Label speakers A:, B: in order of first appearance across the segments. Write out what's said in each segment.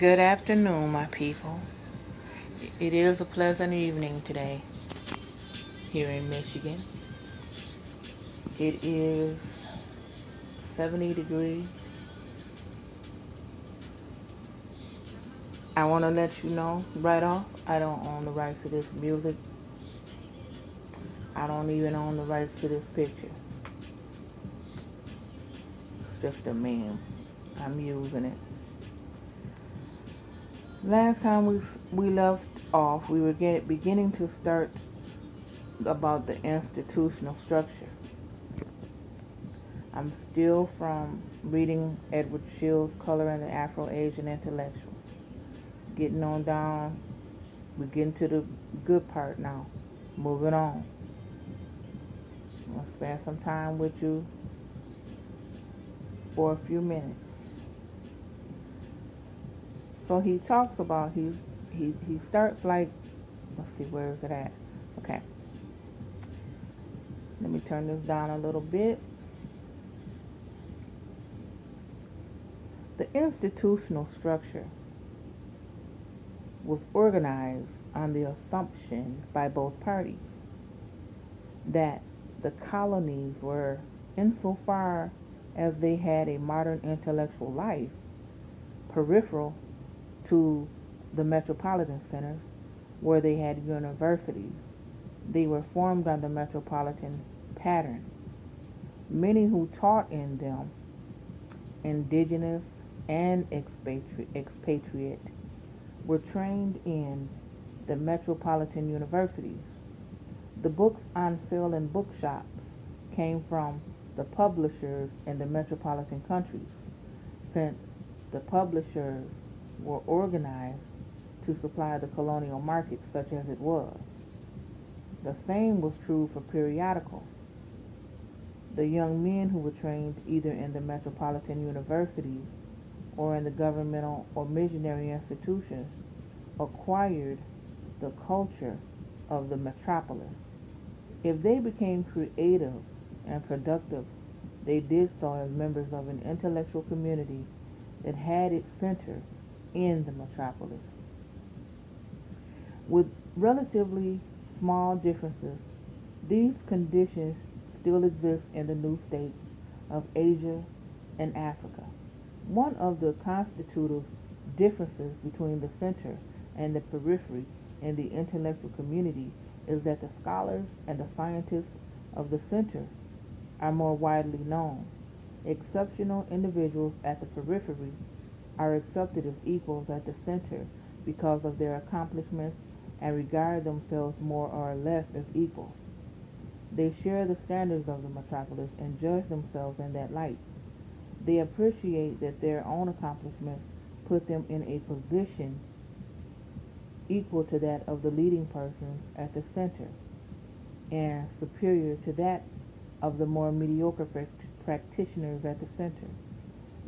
A: Good afternoon, my people. It is a pleasant evening today here in Michigan. It is 70 degrees. I want to let you know right off, I don't own the rights to this music. I don't even own the rights to this picture. It's just a meme. I'm using it. Last time we left off, we were beginning to start about the institutional structure. I'm still from reading Edward Shils' Color and the Afro-Asian Intellectual. Getting on down, we're getting to the good part now. Moving on. I'm going to spend some time with you for a few minutes. So he talks about, he starts like, let's see, where is it at? Okay. Let me turn this down a little bit. The institutional structure was organized on the assumption by both parties that the colonies were, insofar as they had a modern intellectual life, peripheral to the metropolitan centers where they had universities. They were formed on the metropolitan pattern. Many who taught in them, indigenous and expatriate, were trained in the metropolitan universities. The books on sale in bookshops came from the publishers in the metropolitan countries, since the publishers were organized to supply the colonial market such as it was. The same was true for periodicals. The young men who were trained either in the metropolitan universities or in the governmental or missionary institutions acquired the culture of the metropolis. If they became creative and productive, they did so as members of an intellectual community that had its center in the metropolis. With relatively small differences, these conditions still exist in the new states of Asia and Africa. One of the constitutive differences between the center and the periphery in the intellectual community is that the scholars and the scientists of the center are more widely known. Exceptional individuals at the periphery are accepted as equals at the center because of their accomplishments and regard themselves more or less as equals. They share the standards of the metropolis and judge themselves in that light. They appreciate that their own accomplishments put them in a position equal to that of the leading persons at the center and superior to that of the more mediocre practitioners at the center.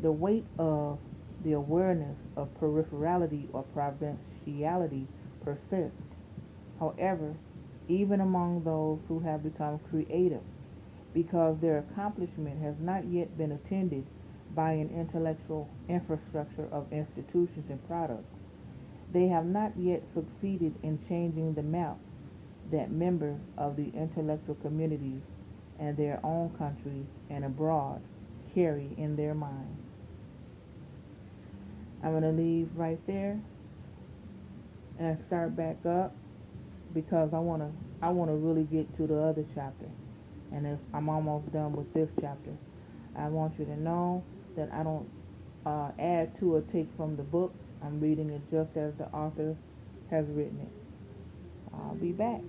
A: The weight of the awareness of peripherality or provinciality persists, however, even among those who have become creative, because their accomplishment has not yet been attended by an intellectual infrastructure of institutions and products. They have not yet succeeded in changing the map that members of the intellectual communities and their own countries and abroad carry in their minds. I'm going to leave right there and start back up because I want to really get to the other chapter. And I'm almost done with this chapter. I want you to know that I don't add to or take from the book. I'm reading it just as the author has written it. I'll be back.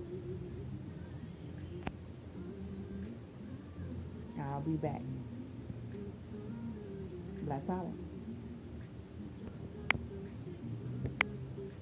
A: I'll be back. Black Power.